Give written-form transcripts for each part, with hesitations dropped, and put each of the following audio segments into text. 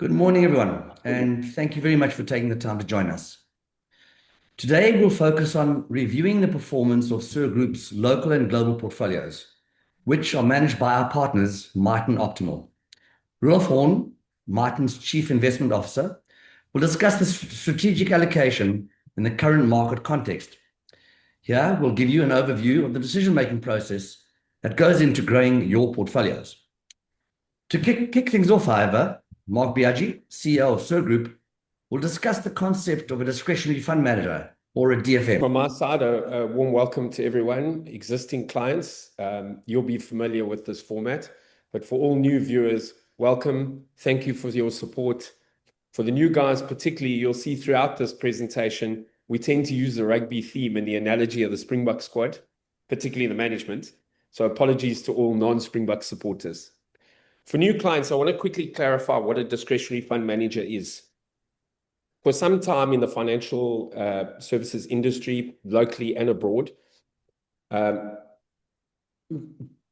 Good morning, everyone, and thank you very much for taking the time to join us. Today, we'll focus on reviewing the performance of SUR Group's local and global portfolios, which are managed by our partners, Martin Optimal. Rolf Horn, Martin's Chief Investment Officer, will discuss the strategic allocation in the current market context. Here, we'll give you an overview of the decision-making process that goes into growing your portfolios. To kick things off, however, Mark Biaggi, CEO of SUR Group, will discuss the concept of a discretionary fund manager, or a DFM. From our side, a warm welcome to everyone. Existing clients, you'll be familiar with this format, but for all new viewers, welcome. Thank you for your support. For the new guys particularly, you'll see throughout this presentation, we tend to use the rugby theme and the analogy of the Springbok squad, particularly the management. So apologies to all non-Springbok supporters. For new clients, I want to quickly clarify what a discretionary fund manager is. For some time in the financial services industry, locally and abroad,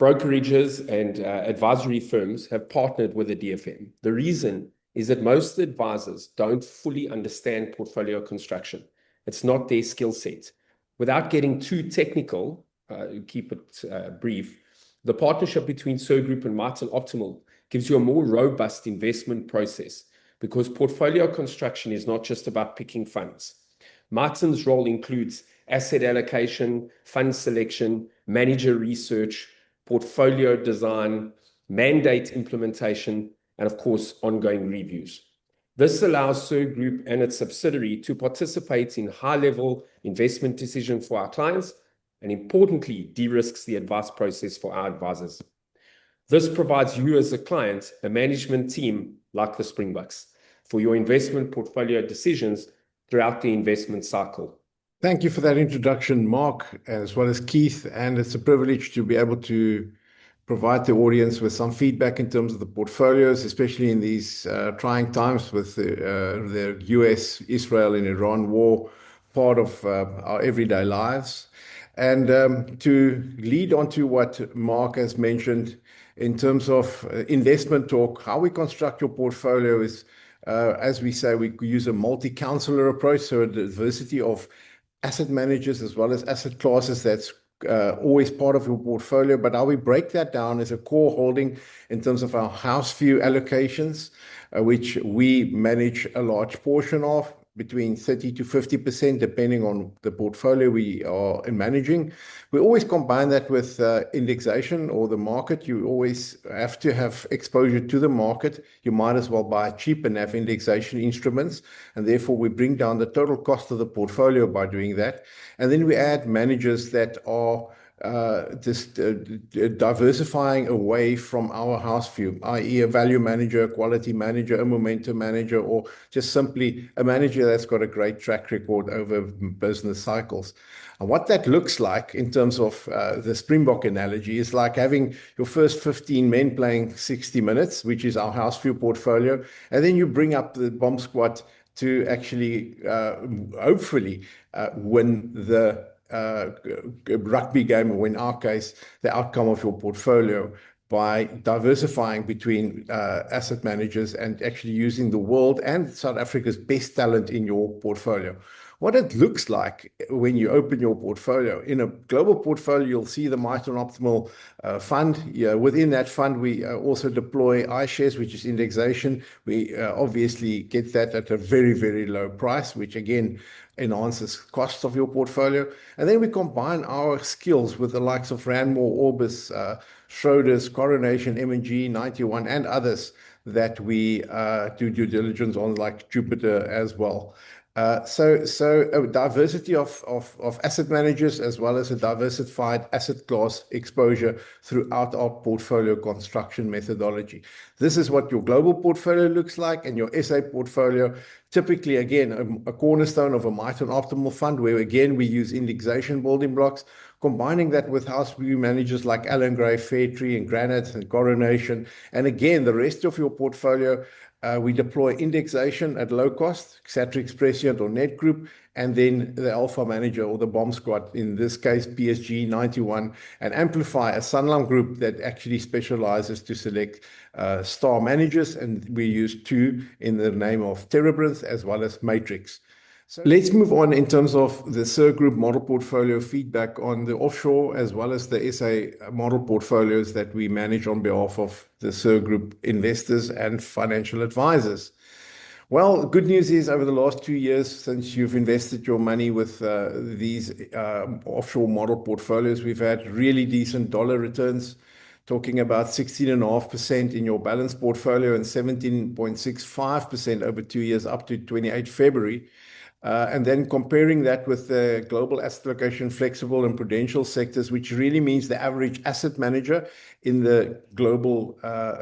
brokerages and advisory firms have partnered with the DFM. The reason is that most advisors don't fully understand portfolio construction. It's not their skill set. Without getting too technical, keep it brief, the partnership between SUR Group and Martin Optimal gives you a more robust investment process because portfolio construction is not just about picking funds. Martin's role includes asset allocation, fund selection, manager research, portfolio design, mandate implementation, and of course, ongoing reviews. This allows SUR Group and its subsidiary to participate in high-level investment decisions for our clients and importantly, de-risks the advice process for our advisors. This provides you as a client, a management team like the Springboks for your investment portfolio decisions throughout the investment cycle. Thank you for that introduction, Mark, as well as Keith. And it's a privilege to be able to provide the audience with some feedback in terms of the portfolios, especially in these trying times with the US, Israel, and Iran war, part of our everyday lives. And to lead on to what Mark has mentioned in terms of investment talk, how we construct your portfolio is, as we say, we use a multi-counselor approach, so a diversity of asset managers as well as asset classes that's always part of your portfolio. But how we break that down is a core holding in terms of our house view allocations, which we manage a large portion of, between 30 to 50%, depending on the portfolio we are managing. We always combine that with indexation or the market. You always have to have exposure to the market. You might as well buy cheap and have indexation instruments. And therefore, we bring down the total cost of the portfolio by doing that. And then we add managers that are just diversifying away from our house view, i.e. a value manager, a quality manager, a momentum manager, or just simply a manager that's got a great track record over business cycles. And what that looks like in terms of the Springbok analogy is like having your first 15 men playing 60 minutes, which is our house view portfolio. And then you bring up the bomb squad to actually hopefully win the rugby game, or in our case, the outcome of your portfolio by diversifying between asset managers and actually using the world and South Africa's best talent in your portfolio. What it looks like when you open your portfolio. In a global portfolio, you'll see the Martin Optimal fund. Within that fund, we also deploy iShares, which is indexation. We obviously get that at a very, very low price, which again enhances cost of your portfolio. And then we combine our skills with the likes of Randmore, Orbis, Schroders, Coronation, M&G, 91, and others that we do due diligence on, like Jupiter as well. So a diversity of asset managers as well as a diversified asset class exposure throughout our portfolio construction methodology. This is what your global portfolio looks like, and your SA portfolio, typically, again, a cornerstone of a Martin Optimal fund, where again we use indexation building blocks, combining that with house view managers like Allan Gray, Fairtree, and Granite and Coronation. And again, the rest of your portfolio, we deploy indexation at low cost, Xatrix, Prescient, or Net Group, and then the Alpha Manager or the Bomb Squad, in this case, PSG 91, and Amplify, a Sanlam group that actually specializes to select star managers, and we use two in the name of Terebrinth as well as Matrix. So let's move on in terms of the SIR Group model portfolio feedback on the offshore as well as the SA model portfolios that we manage on behalf of the SIR Group investors and financial advisors. Well, good news is over the last 2 years, since you've invested your money with these offshore model portfolios, we've had really decent dollar returns, talking about 16.5% in your balanced portfolio and 17.65% over 2 years up to 28 February. And then comparing that with the global asset allocation, flexible and prudential sectors, which really means the average asset manager in the global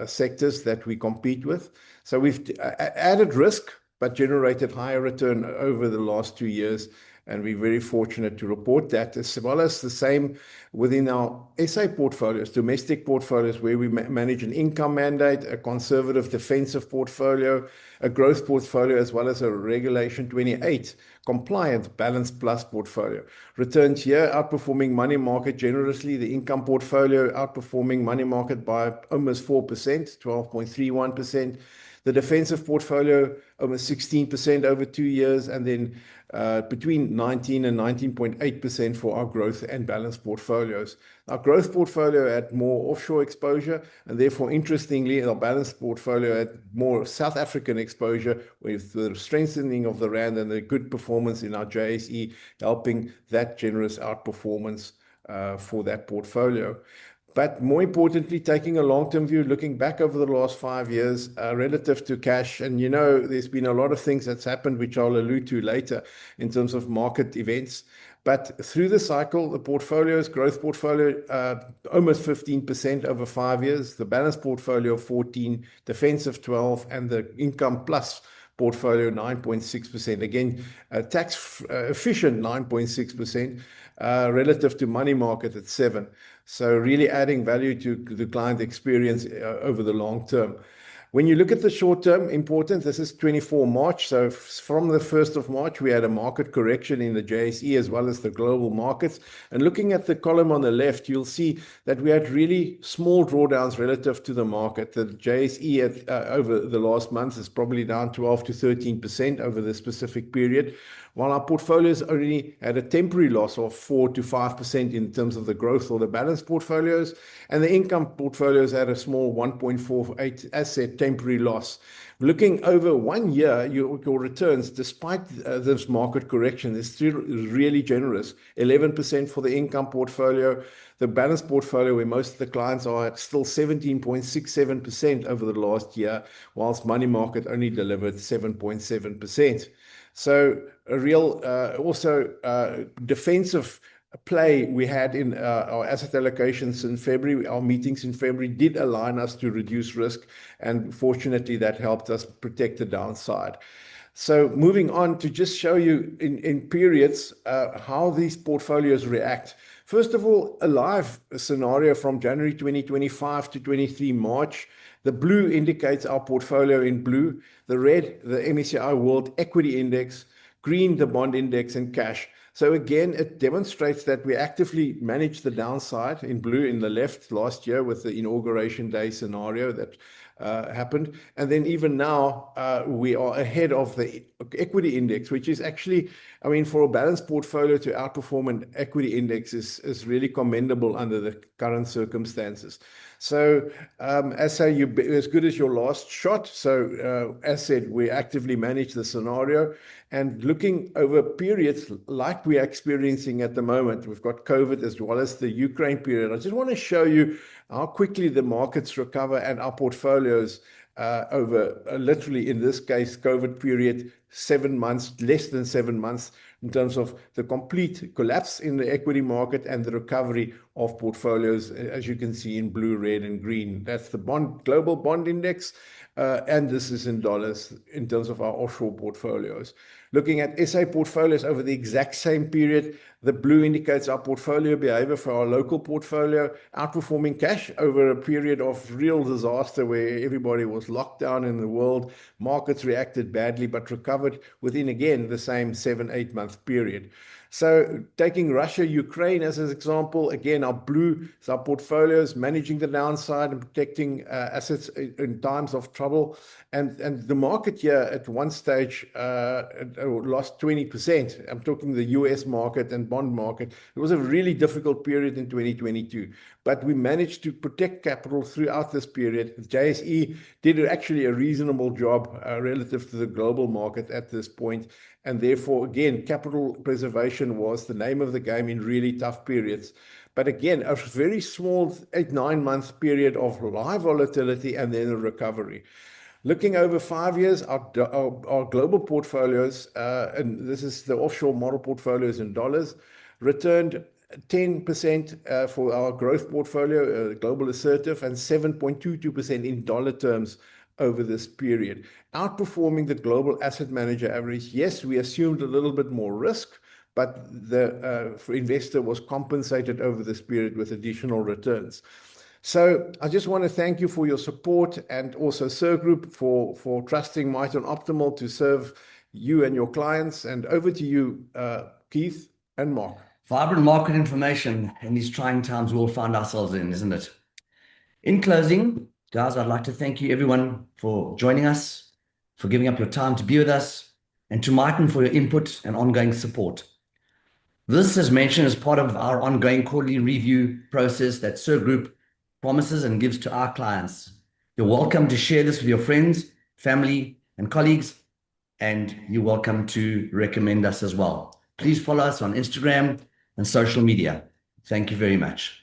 sectors that we compete with. So we've added risk, but generated higher return over the last 2 years. And we're very fortunate to report that, as well as the same within our SA portfolios, domestic portfolios, where we manage an income mandate, a conservative defensive portfolio, a growth portfolio, as well as a Regulation 28 compliant Balanced Plus portfolio. Returns here outperforming money market generously, the income portfolio outperforming money market by almost 4%, 12.31%. The defensive portfolio almost 16% over 2 years, and then between 19 and 19.8% for our growth and balanced portfolios. Our growth portfolio had more offshore exposure, and therefore, interestingly, our balanced portfolio had more South African exposure, with the strengthening of the rand and the good performance in our JSE helping that generous outperformance for that portfolio. But more importantly, taking a long-term view, looking back over the last 5 years relative to cash. And you know, there's been a lot of things that's happened, which I'll allude to later in terms of market events. But through the cycle, the portfolio's growth portfolio, almost 15% over 5 years, the balanced portfolio 14%, defensive 12%, and the income plus portfolio 9.6%. Again, tax efficient 9.6%. Relative to money market at 7%. So really adding value to the client experience over the long term. When you look at the short term, important, this is 24 March. So from the 1st of March, we had a market correction in the JSE as well as the global markets. And looking at the column on the left, you'll see that we had really small drawdowns relative to the market. The JSE over the last month is probably down 12 to 13% over the specific period, while our portfolios only had a temporary loss of 4 to 5% in terms of the growth or the balanced portfolios, and the income portfolios had a small 1.48 asset temporary loss. Looking over 1 year, your returns, despite this market correction, is still really generous. 11% for the income portfolio. The balanced portfolio, where most of the clients are at, still 17.67% over the last year, whilst money market only delivered 7.7%. So a real also defensive play we had in our asset allocations in February. Our meetings in February did align us to reduce risk, and fortunately that helped us protect the downside. So moving on to just show you in periods how these portfolios react. First of all, a live scenario from January 2025 to 23 March. The blue indicates our portfolio in blue, the red, the MSCI World Equity Index, green, the bond index, and cash. So again, it demonstrates that we actively manage the downside in blue in the left last year with the inauguration day scenario that happened. And then even now, we are ahead of the equity index, which is actually, I mean, for a balanced portfolio to outperform an equity index is really commendable under the current circumstances. So as say, you as good as your last shot. So as said, we actively manage the scenario, and looking over periods like we are experiencing at the moment, we've got COVID as well as the Ukraine period. I just want to show you how quickly the markets recover and our portfolios over literally, in this case, COVID period, 7 months, less than 7 months, in terms of the complete collapse in the equity market and the recovery of portfolios, as you can see in blue, red, and green. That's the global bond index, and this is in dollars in terms of our offshore portfolios. Looking at SA portfolios over the exact same period, the blue indicates our portfolio behavior for our local portfolio, outperforming cash over a period of real disaster where everybody was locked down in the world. Markets reacted badly, but recovered within, again, the same 7-8 month period. So taking Russia, Ukraine as an example, again, our blue is our portfolios, managing the downside and protecting assets in times of trouble. And the market here at one stage lost 20%. I'm talking the US market and bond market. It was a really difficult period in 2022, but we managed to protect capital throughout this period. JSE did actually a reasonable job relative to the global market at this point. And therefore, again, capital preservation was the name of the game in really tough periods. But again, a very small 8-9 month period of high volatility and then a recovery. Looking over 5 years, our global portfolios, and this is the offshore model portfolios in dollars, returned 10% for our growth portfolio, global assertive, and 7.22% in dollar terms over this period, outperforming the global asset manager average. Yes, we assumed a little bit more risk, but the investor was compensated over this period with additional returns. So I just want to thank you for your support, and also SIR Group for trusting Miton Optimal to serve you and your clients. And over to you, Keith and Mark. Vibrant market information in these trying times we all find ourselves in, isn't it? In closing, guys, I'd like to thank you everyone for joining us, for giving up your time to be with us, and to Miton for your input and ongoing support. This, as mentioned, is part of our ongoing quarterly review process that SIR Group promises and gives to our clients. You're welcome to share this with your friends, family, and colleagues, and you're welcome to recommend us as well. Please follow us on Instagram and social media. Thank you very much.